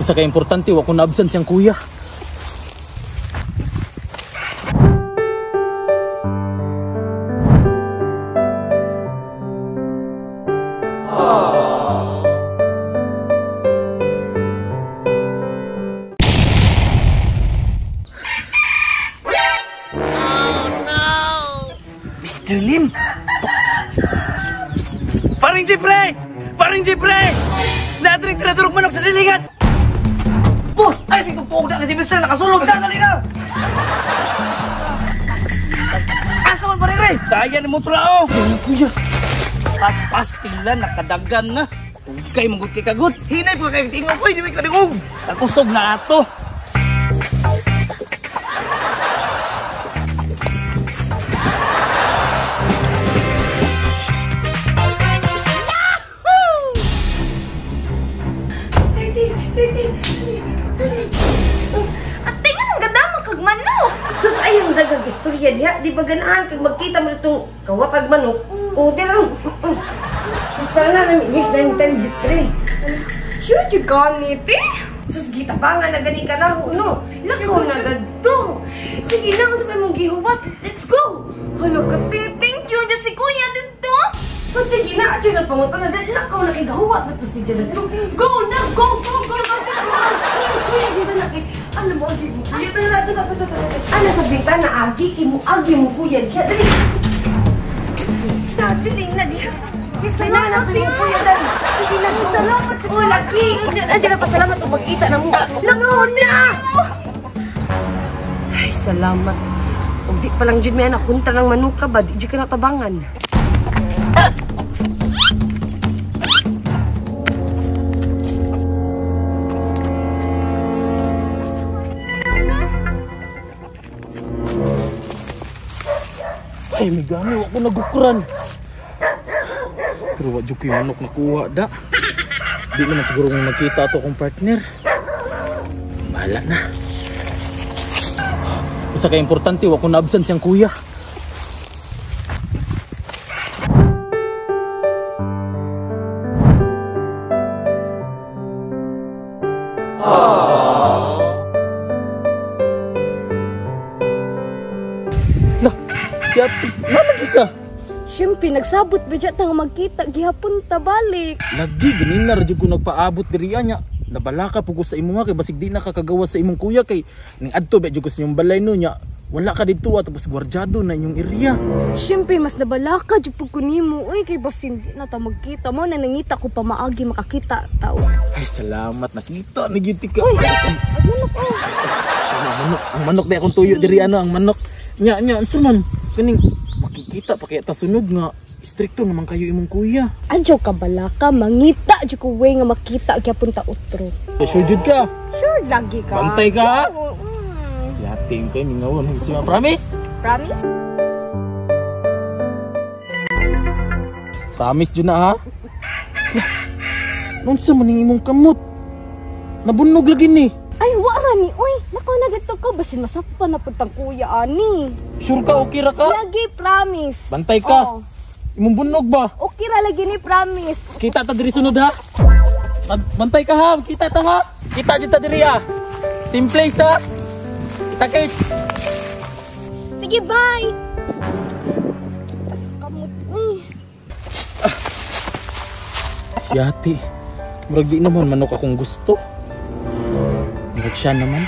Isa ka importante, wa ko na-absent siyang kuya. Mr. Lim! Paring Jepre! Paring Jepre! Nadring tinadurog manok sa silingan! Boss! Ay, sigpupog na si Mr. Nakasulog na! Dali na! Asa man paring Ray? Kaya ni mo trao! Kuya! At pastila nakadagan na! Kay manggut kay kagut! Hinay pa kay tingog ko! Hindi may kadingog! Nakusog na ato! At tingnan ang ganda kag manok. Sus ayong dagang istorya diha, di ba ganahan kag magkita mo itong kawapag manok? O, di lang. Sus parang na namigis na yung time Jepre. Sure you got it eh? Sus gita pa nga na gani ka na no? Lakaw na gadto. Sige na, kung sabay mong gihubat, let's go! Hala ka, thank you. Diyan si kuya dito. Sus sige na, at yun ang pangunta na dahil lakaw na kigahubat na to si Janet. Go na, go! Kuya, di ba naki? Ano mo, agi mo? Kuya, ano sa bintana, agi mo kuya. Diya, dali. Dali na, diya. Kailangan natin yung kuya, dali. Hindi na, salamat. O, laki. Andiyan na pa, salamat kung magkita na mo. Lakaw na! Ay, salamat. Kung di pa lang dyan may anak, punta ng manuka ba? Di dyan ka natabangan. Ay, may gani, wako nagukran. Pero wadyo ko yung manok nakuha, da. Di naman siguro kung magkita ito akong partner. Bahala na. Isa ka importante, wako na-absent siyang kuya. Yati, nalagi ka? Siyempre, nagsabot ba dyan nga magkita, gihapon ta balik. Lagi, ganina radyo ko nagpaabot diriya niya. Nabalaka po ko sa imo nga, kay basig di nakakagawa sa imong kuya, kay ning adto medyo ko sa inyong balay no niya. Wala ka dito tapos gwardyado na inyong area. Siyempre, mas nabalaka dyan po kunimo. Uy, kay bas hindi na ta magkita mo, nanangita ko pa maagi makakita tao. Ay, salamat, nakita, nagiti ka. Uy, manok oh. Ang manok di akong tuyo diri ano, ang manok. Nya, ansa man, kaning makikita pa kaya ta sunod nga stricto naman kayo imong kuya. Adyo ka balaka, mangita adyo ko way nga makita gyapon ta utro. Sure jud ka? Sure lagi ka. Bantay ka? Sure. Yating kayo mingawon si ma, promise? Promise? Promise jud na ha? Nunsa man ning imong kamot? Nabunog lagi ni. Ay, wara ni. Uy, nako na dito ka. Basin masapa na putang kuya, ani. Sure ka? Okay ra ka? Lagi, promise. Bantay ka? Oo. Imong bunog ba? Okay ra lagi ni, promise. Kita ta diri sunod ha? Bantay ka ha? Kita ta ha? Kita dyan ta diri ha? Simple ha? Kita kit. Sige, bye. Kita sa kamot. Yati, murag di naman manok akong gusto. Murag siya naman.